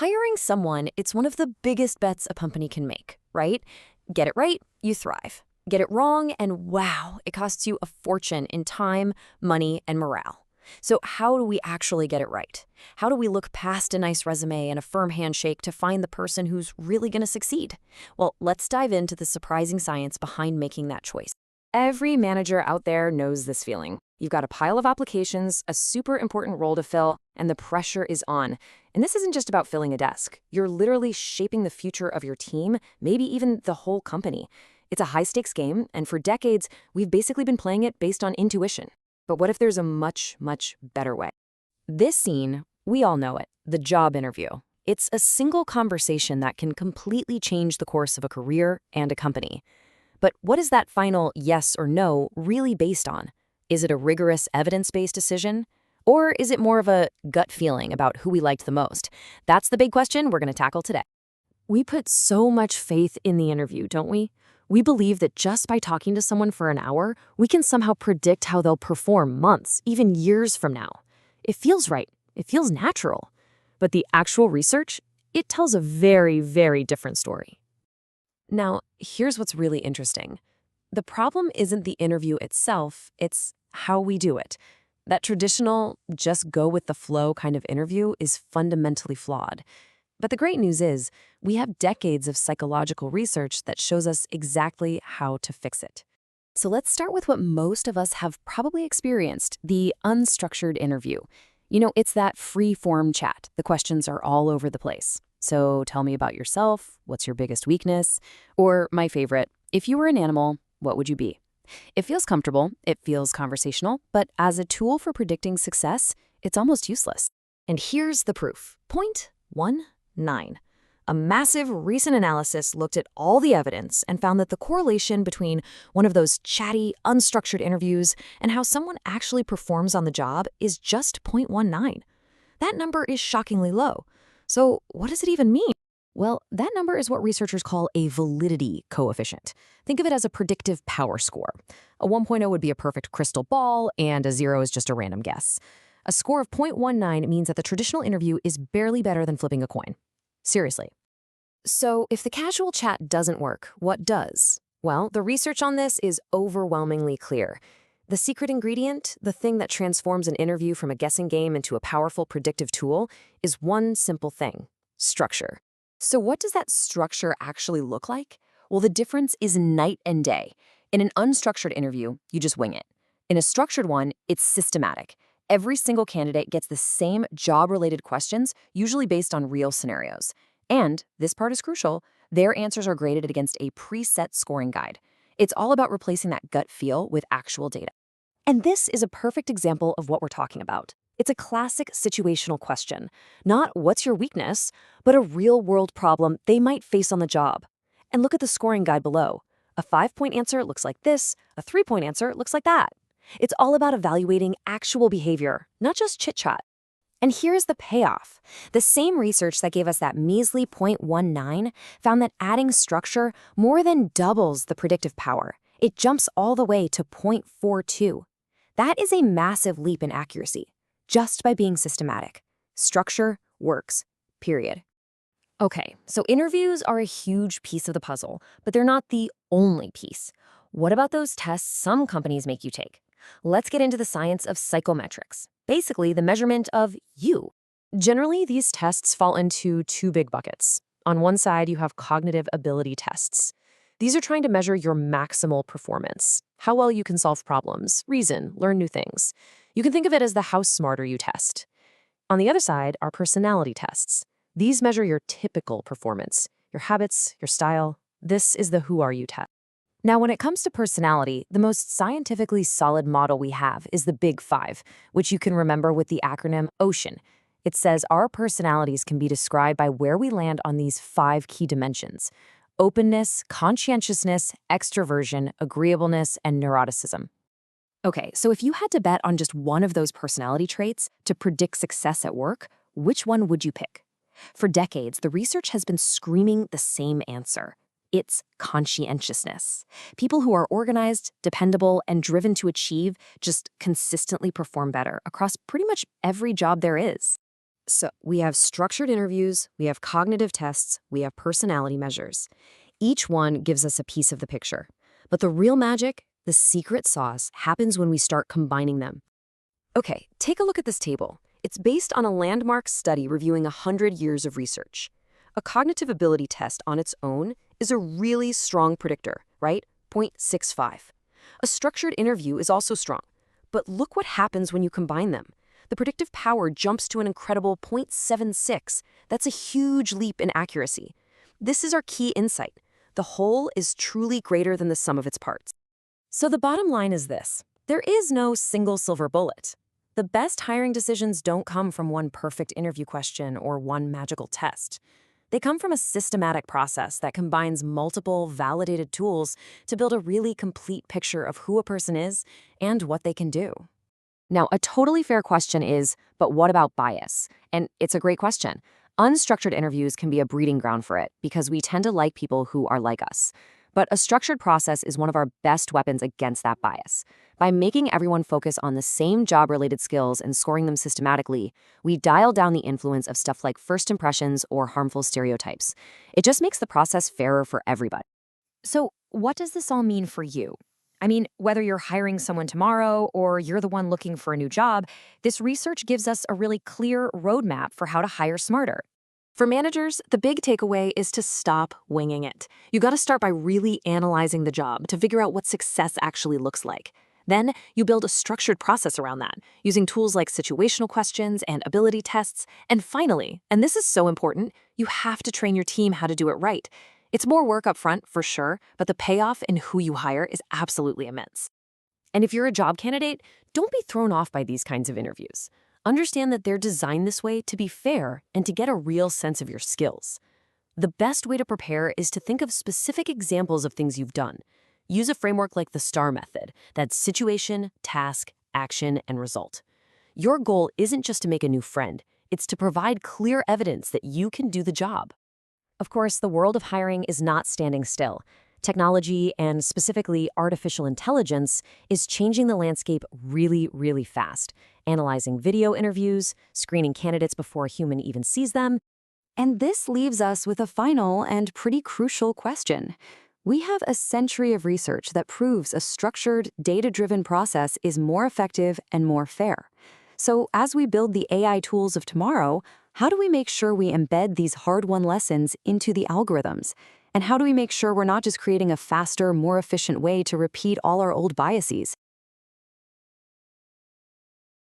Hiring someone, it's one of the biggest bets a company can make, right? Get it right, you thrive. Get it wrong, and wow, it costs you a fortune in time, money, and morale. So how do we actually get it right? How do we look past a nice resume and a firm handshake to find the person who's really going to succeed? Well, let's dive into the surprising science behind making that choice. Every manager out there knows this feeling. You've got a pile of applications, a super important role to fill, and the pressure is on. And this isn't just about filling a desk. You're literally shaping the future of your team, maybe even the whole company. It's a high-stakes game, and for decades, we've basically been playing it based on intuition. But what if there's a much, much better way? This scene, we all know it, the job interview. It's a single conversation that can completely change the course of a career and a company. But what is that final yes or no really based on? Is it a rigorous evidence-based decision? Or is it more of a gut feeling about who we liked the most? That's the big question we're going to tackle today. We put so much faith in the interview, don't we? We believe that just by talking to someone for an hour, we can somehow predict how they'll perform months, even years from now. It feels right. It feels natural. But the actual research, it tells a very, very different story. Now, here's what's really interesting. The problem isn't the interview itself, it's how we do it. That traditional, just go with the flow kind of interview is fundamentally flawed. But the great news is, we have decades of psychological research that shows us exactly how to fix it. So let's start with what most of us have probably experienced, the unstructured interview. You know, it's that free-form chat. The questions are all over the place. So tell me about yourself, what's your biggest weakness? Or my favorite, if you were an animal, what would you be? It feels comfortable, it feels conversational, but as a tool for predicting success, it's almost useless. And here's the proof. Point 1.9. A massive recent analysis looked at all the evidence and found that the correlation between one of those chatty, unstructured interviews and how someone actually performs on the job is just 0.19. That number is shockingly low. So what does it even mean? Well, that number is what researchers call a validity coefficient. Think of it as a predictive power score. A 1.0 would be a perfect crystal ball, and a 0 is just a random guess. A score of 0.19 means that the traditional interview is barely better than flipping a coin. Seriously. So if the casual chat doesn't work, what does? Well, the research on this is overwhelmingly clear. The secret ingredient, the thing that transforms an interview from a guessing game into a powerful predictive tool, is one simple thing: structure. So what does that structure actually look like? Well, the difference is night and day. In an unstructured interview, you just wing it. In a structured one, it's systematic. Every single candidate gets the same job-related questions, usually based on real scenarios. And, this part is crucial, their answers are graded against a preset scoring guide. It's all about replacing that gut feel with actual data. And this is a perfect example of what we're talking about. It's a classic situational question. Not what's your weakness, but a real-world problem they might face on the job. And look at the scoring guide below. A 5-point answer looks like this, a 3-point answer looks like that. It's all about evaluating actual behavior, not just chit-chat. And here's the payoff. The same research that gave us that measly 0.19 found that adding structure more than doubles the predictive power. It jumps all the way to 0.42. That is a massive leap in accuracy, just by being systematic. Structure works, period. Okay, so interviews are a huge piece of the puzzle, but they're not the only piece. What about those tests some companies make you take? Let's get into the science of psychometrics, basically the measurement of you. Generally, these tests fall into two big buckets. On one side, you have cognitive ability tests. These are trying to measure your maximal performance, how well you can solve problems, reason, learn new things. You can think of it as the how smarter you test. On the other side are personality tests. These measure your typical performance, your habits, your style. This is the who are you test. Now, when it comes to personality, the most scientifically solid model we have is the Big Five, which you can remember with the acronym OCEAN. It says our personalities can be described by where we land on these 5 key dimensions: openness, conscientiousness, extroversion, agreeableness, and neuroticism. Okay, so if you had to bet on just one of those personality traits to predict success at work, which one would you pick? For decades, the research has been screaming the same answer. It's conscientiousness. People who are organized, dependable, and driven to achieve just consistently perform better across pretty much every job there is. So we have structured interviews, we have cognitive tests, we have personality measures. Each one gives us a piece of the picture. But the real magic, the secret sauce, happens when we start combining them. Okay, take a look at this table. It's based on a landmark study reviewing 100 years of research. A cognitive ability test on its own is a really strong predictor, right? 0.65. A structured interview is also strong. But look what happens when you combine them. The predictive power jumps to an incredible 0.76. That's a huge leap in accuracy. This is our key insight. The whole is truly greater than the sum of its parts. So the bottom line is this. There is no single silver bullet. The best hiring decisions don't come from one perfect interview question or one magical test. They come from a systematic process that combines multiple validated tools to build a really complete picture of who a person is and what they can do. Now, a totally fair question is, but what about bias? And it's a great question. Unstructured interviews can be a breeding ground for it because we tend to like people who are like us. But a structured process is one of our best weapons against that bias. By making everyone focus on the same job-related skills and scoring them systematically, we dial down the influence of stuff like first impressions or harmful stereotypes. It just makes the process fairer for everybody. So, what does this all mean for you? I mean, whether you're hiring someone tomorrow or you're the one looking for a new job, this research gives us a really clear roadmap for how to hire smarter. For managers, the big takeaway is to stop winging it. You got to start by really analyzing the job to figure out what success actually looks like. Then you build a structured process around that, using tools like situational questions and ability tests. And finally, and this is so important, you have to train your team how to do it right. It's more work up front, for sure, but the payoff in who you hire is absolutely immense. And if you're a job candidate, don't be thrown off by these kinds of interviews. Understand that they're designed this way to be fair and to get a real sense of your skills. The best way to prepare is to think of specific examples of things you've done. Use a framework like the STAR method, that's situation, task, action, and result. Your goal isn't just to make a new friend, it's to provide clear evidence that you can do the job. Of course, the world of hiring is not standing still. Technology, and specifically artificial intelligence, is changing the landscape really, really fast, analyzing video interviews, screening candidates before a human even sees them. And this leaves us with a final and pretty crucial question. We have a century of research that proves a structured, data-driven process is more effective and more fair. So as we build the AI tools of tomorrow, how do we make sure we embed these hard-won lessons into the algorithms? And how do we make sure we're not just creating a faster, more efficient way to repeat all our old biases?